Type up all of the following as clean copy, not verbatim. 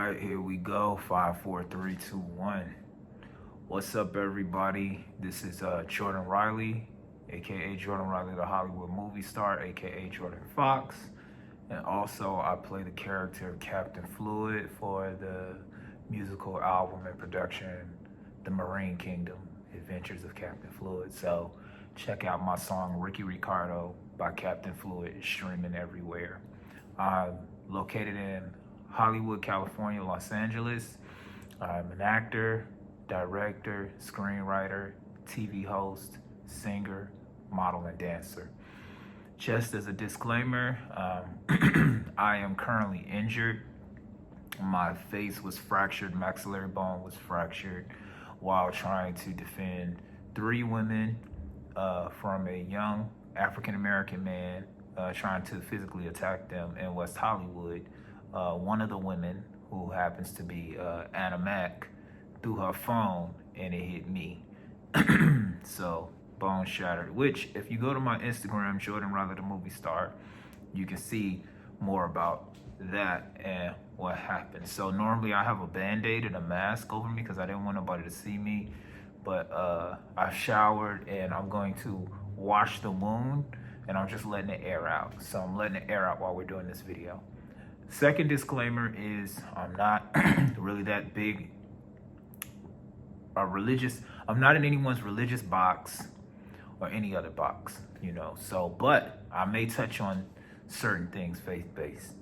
right, here we go. 5, 4, 3, 2, 1. What's up, everybody? This is Jordan Rielley, aka Jordan Rielley, the Hollywood movie star, aka Jordan Fox. And also, I play the character of Captain Fluid for the musical album and production, The Marine Kingdom, Adventures of Captain Fluid. So, check out my song, Ricky Ricardo, by Captain Fluid. It's streaming everywhere. I'm located in Hollywood, California, Los Angeles. I'm an actor, director, screenwriter, TV host, singer, model, and dancer. Just as a disclaimer, I am currently injured. My face was fractured, maxillary bone was fractured while trying to defend 3 women from a young African-American man trying to physically attack them in West Hollywood. One of the women, who happens to be Anna Mac, threw her phone and it hit me. So, bone shattered. Which, if you go to my Instagram, Jordan Rielley the movie star, you can see more about that and what happened. So normally I have a band-aid and a mask over me because I didn't want nobody to see me. But I showered and I'm going to wash the wound and I'm just letting it air out. So I'm letting it air out while we're doing this video. Second disclaimer is I'm not really that big religious. I'm not in anyone's religious box or any other box, you know. So, but I may touch on certain things faith-based.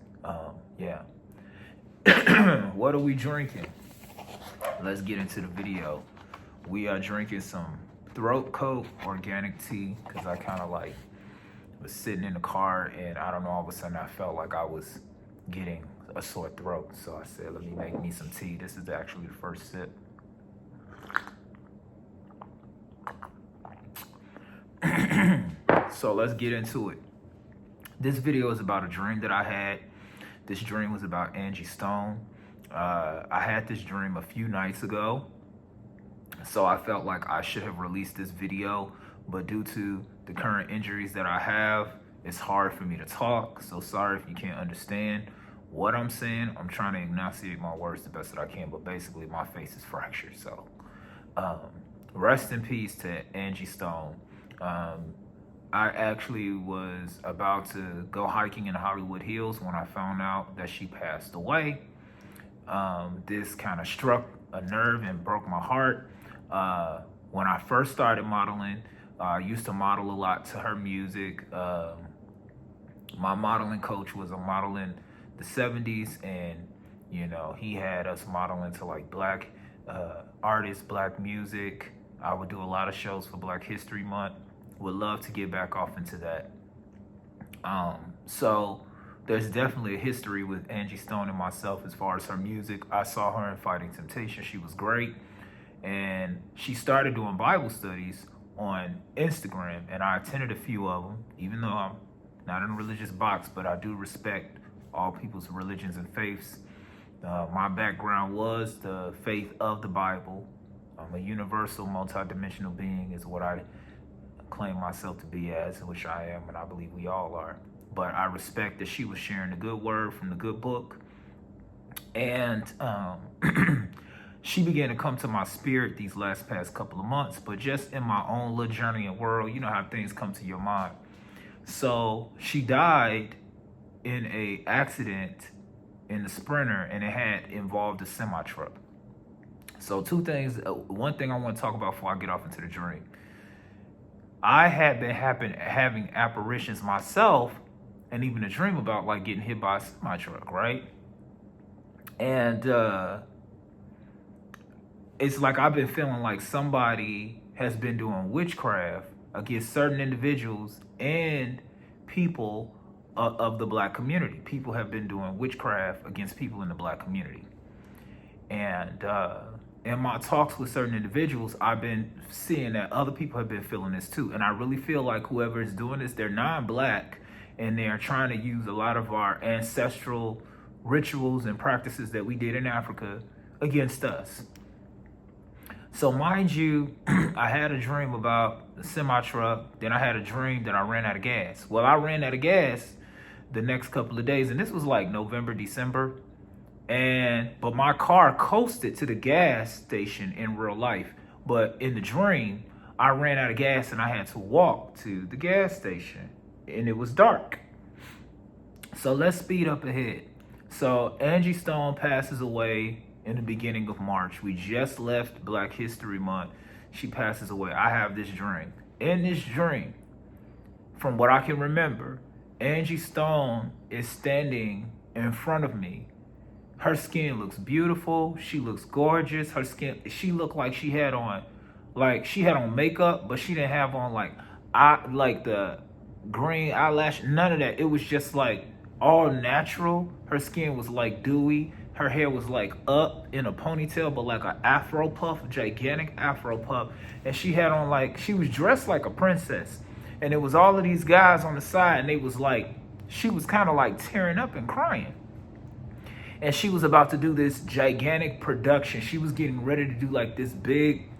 Yeah. What are we drinking? Let's get into the video. We are drinking some Throat Coat organic tea because I kind of like was sitting in the car and I don't know, all of a sudden I felt like I was getting a sore throat. So I said, let me make me some tea. This is actually the first sip. So let's get into it. This video is about a dream that I had. This dream was about Angie Stone. I had this dream a few nights ago. So I felt like I should have released this video, but due to the current injuries that I have, it's hard for me to talk. So sorry if you can't understand what I'm saying. I'm trying to enunciate my words the best that I can, but basically my face is fractured. So rest in peace to Angie Stone. I actually was about to go hiking in the Hollywood Hills when I found out that she passed away. This kind of struck a nerve and broke my heart. When I first started modeling, I used to model a lot to her music. My modeling coach was a model in the 70s, and you know, he had us modeling to like black artists, black music. I would do a lot of shows for Black History Month. Would love to get back off into that. So there's definitely a history with Angie Stone and myself as far as her music. I saw her in Fighting Temptation. She was great. And she started doing Bible studies on Instagram, and I attended a few of them, even though I'm not in a religious box, but I do respect all people's religions and faiths. My background was the faith of the Bible. I'm a universal, multidimensional being is what I claim myself to be as, which I am, and I believe we all are. But I respect that she was sharing the good word from the good book. And she began to come to my spirit these past couple of months, but just in my own little journey and world, you know how things come to your mind. So she died in a accident in the Sprinter, and it had involved a semi-truck. So 2 things. One thing I want to talk about before I get off into the dream. I had been having apparitions myself, and even a dream about like getting hit by a semi-truck, right? And it's like I've been feeling like somebody has been doing witchcraft against certain individuals and people of the black community. People have been doing witchcraft against people in the black community. And in my talks with certain individuals, I've been seeing that other people have been feeling this too. And I really feel like whoever is doing this, they're non-black, and they're trying to use a lot of our ancestral rituals and practices that we did in Africa against us. So mind you, I had a dream about the semi-truck. Then I had a dream that I ran out of gas. Well, I ran out of gas the next couple of days, and this was like November, December. But my car coasted to the gas station in real life. But in the dream, I ran out of gas and I had to walk to the gas station. And it was dark. So let's speed up ahead. So Angie Stone passes away in the beginning of March. We just left Black History Month. She passes away. I have this dream. In this dream, from what I can remember, Angie Stone is standing in front of me. Her skin looks beautiful. She looks gorgeous. Her skin, she looked like she had on makeup, but she didn't have on like the green eyelash, none of that. It was just like all natural. Her skin was like dewy. Her hair was like up in a ponytail, but like an afro puff, gigantic afro puff. And she had on she was dressed like a princess. And it was all of these guys on the side, and they was like, she was kind of like tearing up and crying. And she was about to do this gigantic production. She was getting ready to do like this big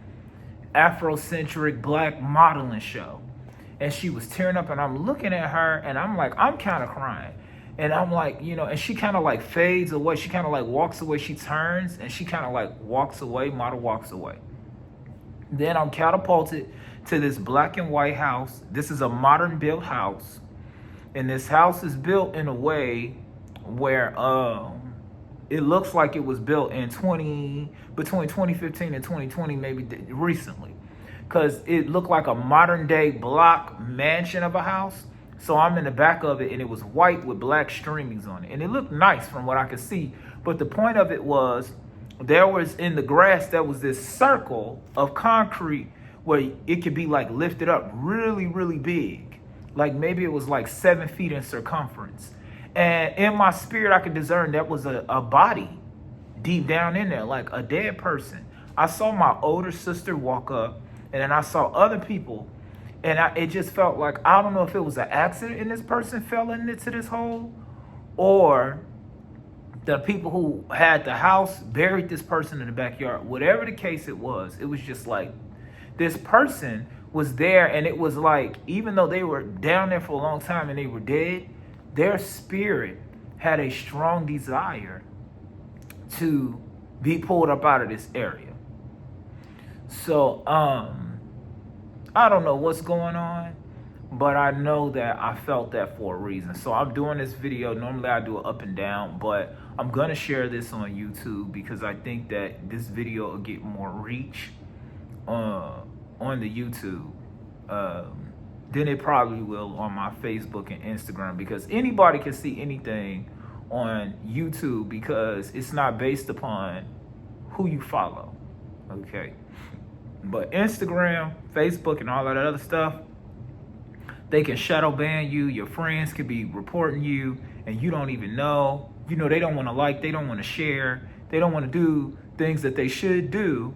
Afrocentric black modeling show. And she was tearing up, and I'm looking at her, and I'm like, I'm kind of crying. And I'm like, and she kind of like fades away. She kind of like walks away. She turns, and she kind of like walks away, model walks away. Then I'm catapulted to this black and white house. This is a modern built house. And this house is built in a way where it looks like it was built in between 2015 and 2020, maybe recently, because it looked like a modern day block mansion of a house. So I'm in the back of it, and it was white with black streamings on it, and it looked nice from what I could see. But the point of it was, there was in the grass, there was this circle of concrete where it could be like lifted up really, really big. Like maybe it was like 7 feet in circumference. And in my spirit, I could discern that was a body deep down in there, like a dead person. I saw my older sister walk up, and then I saw other people. And it just felt like, I don't know if it was an accident and this person fell into this hole, or the people who had the house buried this person in the backyard. Whatever the case it was just like this person was there, and it was like, even though they were down there for a long time and they were dead, their spirit had a strong desire to be pulled up out of this area. So, I don't know what's going on, but I know that I felt that for a reason. So I'm doing this video. Normally I do it up and down, but I'm going to share this on YouTube because I think that this video will get more reach on the YouTube than it probably will on my Facebook and Instagram, because anybody can see anything on YouTube because it's not based upon who you follow. Okay. But Instagram, Facebook, and all that other stuff, they can shadow ban you. Your friends could be reporting you, and you don't even know. They don't want to like, they don't want to share, they don't want to do things that they should do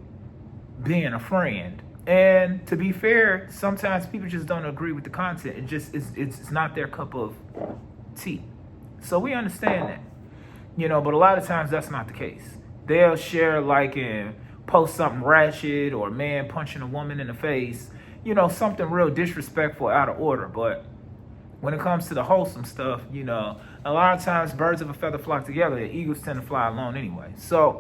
being a friend. And to be fair, sometimes people just don't agree with the content. It's not their cup of tea. So we understand that, but a lot of times that's not the case. They'll share and post something ratchet, or a man punching a woman in the face, something real disrespectful, out of order. But when it comes to the wholesome stuff, a lot of times birds of a feather flock together. The eagles tend to fly alone anyway. So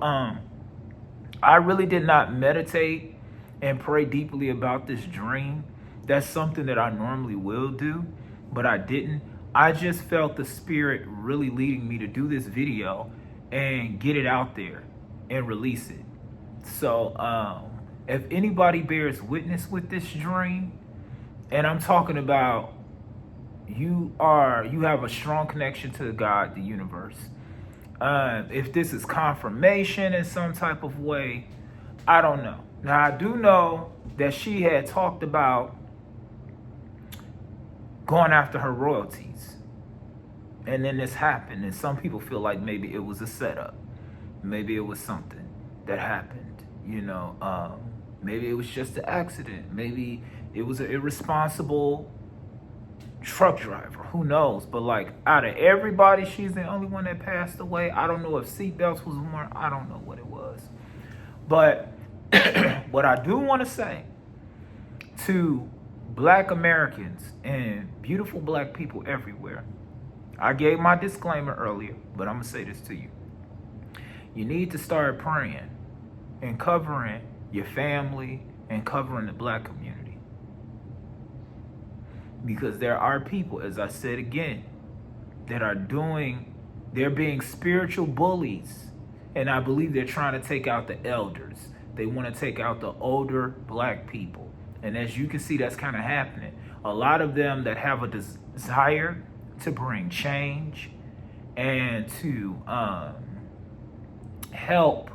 I really did not meditate and pray deeply about this dream. That's something that I normally will do, but I didn't. I just felt the spirit really leading me to do this video and get it out there and release it. So if anybody bears witness with this dream, and I'm talking about you have a strong connection to God, the universe. If this is confirmation in some type of way, I don't know. Now, I do know that she had talked about going after her royalties. And then this happened. And some people feel like maybe it was a setup. Maybe it was something that happened. Maybe it was just an accident. Maybe it was an irresponsible truck driver. Who knows? But out of everybody, she's the only one that passed away. I don't know if seatbelts was worn. I don't know what it was. But what I do want to say to Black Americans and beautiful Black people everywhere, I gave my disclaimer earlier, but I'm going to say this to you. You need to start praying and covering your family and covering the black community. Because there are people, as I said again, that they're being spiritual bullies. And I believe they're trying to take out the elders. They want to take out the older black people. And as you can see, that's kind of happening. A lot of them that have a desire to bring change and to help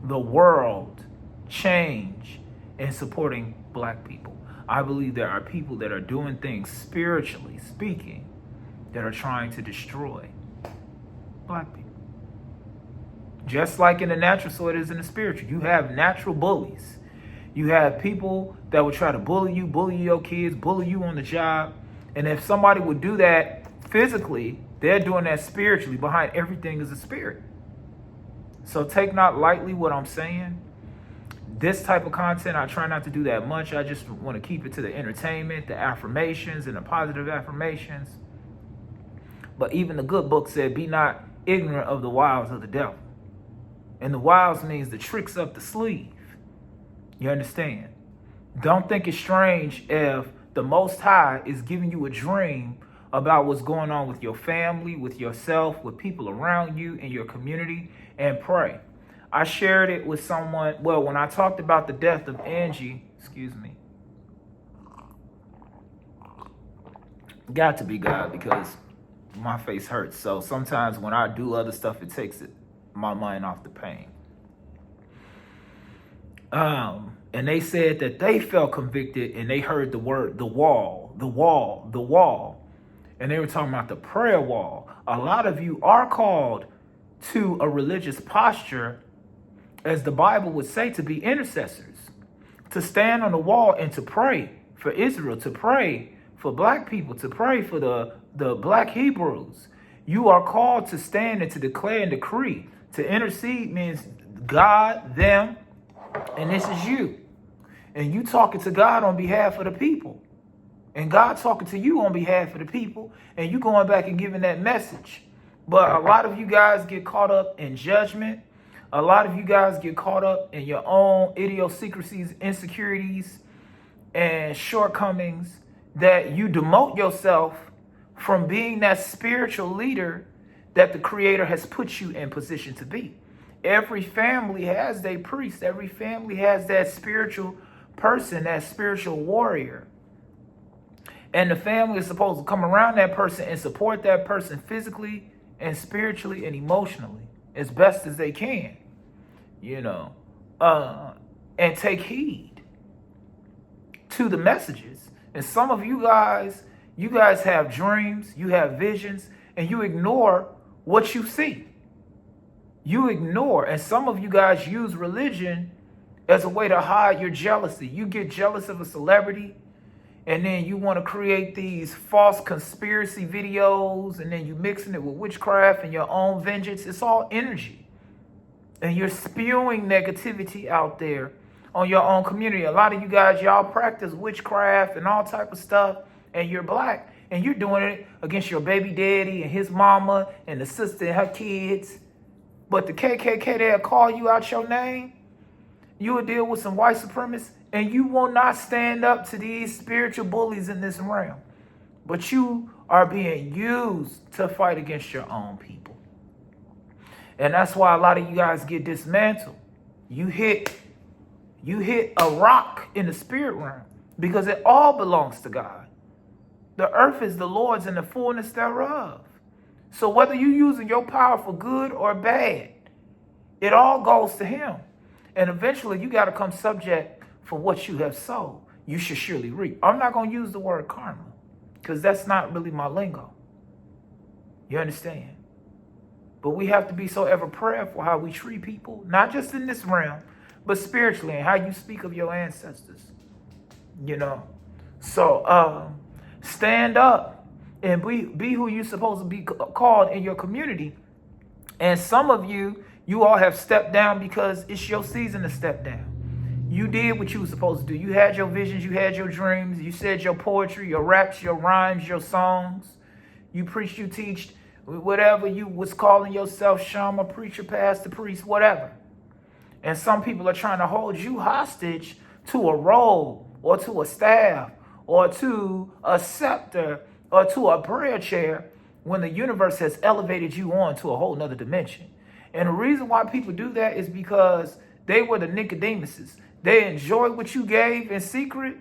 the world change in supporting black people. I believe there are people that are doing things spiritually speaking that are trying to destroy black people. Just like in the natural, so it is in the spiritual. You have natural bullies. You have people that will try to bully your kids, bully you on the job. And if somebody would do that physically, they're doing that spiritually. Behind everything is a spirit. So take not lightly what I'm saying. This type of content, I try not to do that much. I just want to keep it to the entertainment, the affirmations, and the positive affirmations. But even the good book said, be not ignorant of the wiles of the devil. And the wiles means the tricks up the sleeve. You understand? Don't think it's strange if the Most High is giving you a dream about what's going on with your family, with yourself, with people around you in your community, and pray. I shared it with someone, when I talked about the death of Angie, got to be God because my face hurts. So sometimes when I do other stuff, it takes my mind off the pain. And they said that they felt convicted and they heard the word, the wall. And they were talking about the prayer wall. A lot of you are called to a religious posture, as the Bible would say, to be intercessors, to stand on the wall and to pray for Israel, to pray for black people, to pray for the black Hebrews. You are called to stand and to declare and decree. To intercede means God, them, and this is you. And you talking to God on behalf of the people. And God talking to you on behalf of the people. And you going back and giving that message. But a lot of you guys get caught up in judgment. A lot of you guys get caught up in your own idiosyncrasies, insecurities, and shortcomings that you demote yourself from being that spiritual leader that the Creator has put you in position to be. Every family has their priest. Every family has that spiritual person, that spiritual warrior. And the family is supposed to come around that person and support that person physically and spiritually and emotionally as best as they can, and take heed to the messages. And some of you guys have dreams, you have visions, and you ignore what you see. You ignore, and some of you guys use religion as a way to hide your jealousy. You get jealous of a celebrity, and then you want to create these false conspiracy videos, and then you mixing it with witchcraft and your own vengeance. It's all energy. And you're spewing negativity out there on your own community. A lot of you guys, y'all practice witchcraft and all type of stuff, and you're black. And you're doing it against your baby daddy and his mama and the sister and her kids. But the KKK, they'll call you out your name. You will deal with some white supremacists, and you will not stand up to these spiritual bullies in this realm. But you are being used to fight against your own people. And that's why a lot of you guys get dismantled. You hit a rock in the spirit realm because it all belongs to God. The earth is the Lord's and the fullness thereof. So whether you're using your power for good or bad, it all goes to him. And eventually you got to come subject for what you have sowed. You should surely reap. I'm not going to use the word karma because that's not really my lingo. You understand? But we have to be so ever prayerful how we treat people, not just in this realm, but spiritually, and how you speak of your ancestors. So stand up and be who you're supposed to be called in your community. And some of you all have stepped down because it's your season to step down. You did what you were supposed to do. You had your visions, you had your dreams, you said your poetry, your raps, your rhymes, your songs. You preached, you teached, whatever you was calling yourself, shaman, preacher, pastor, priest, whatever. And some people are trying to hold you hostage to a role or to a staff or to a scepter or to a prayer chair when the universe has elevated you on to a whole nother dimension. And the reason why people do that is because they were the Nicodemuses. They enjoyed what you gave in secret,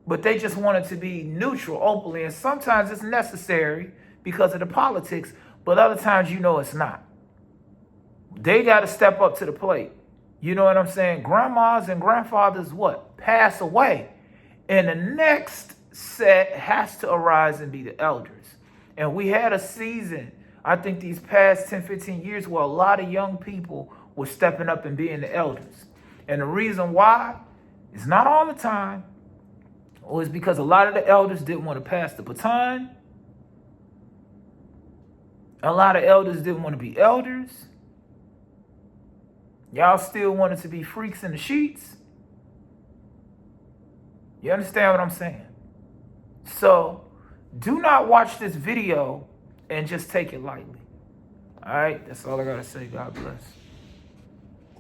but they just wanted to be neutral openly. And sometimes it's necessary because of the politics, but other times it's not. They got to step up to the plate. You know what I'm saying? Grandmas and grandfathers pass away. And the next set has to arise and be the elders. And we had a season, I think these past 10, 15 years, where a lot of young people were stepping up and being the elders. And the reason why is not all the time, was because a lot of the elders didn't want to pass the baton. A lot of elders didn't want to be elders. Y'all still wanted to be freaks in the sheets. You understand what I'm saying? So do not watch this video and just take it lightly. All right, that's all I got to say. God bless.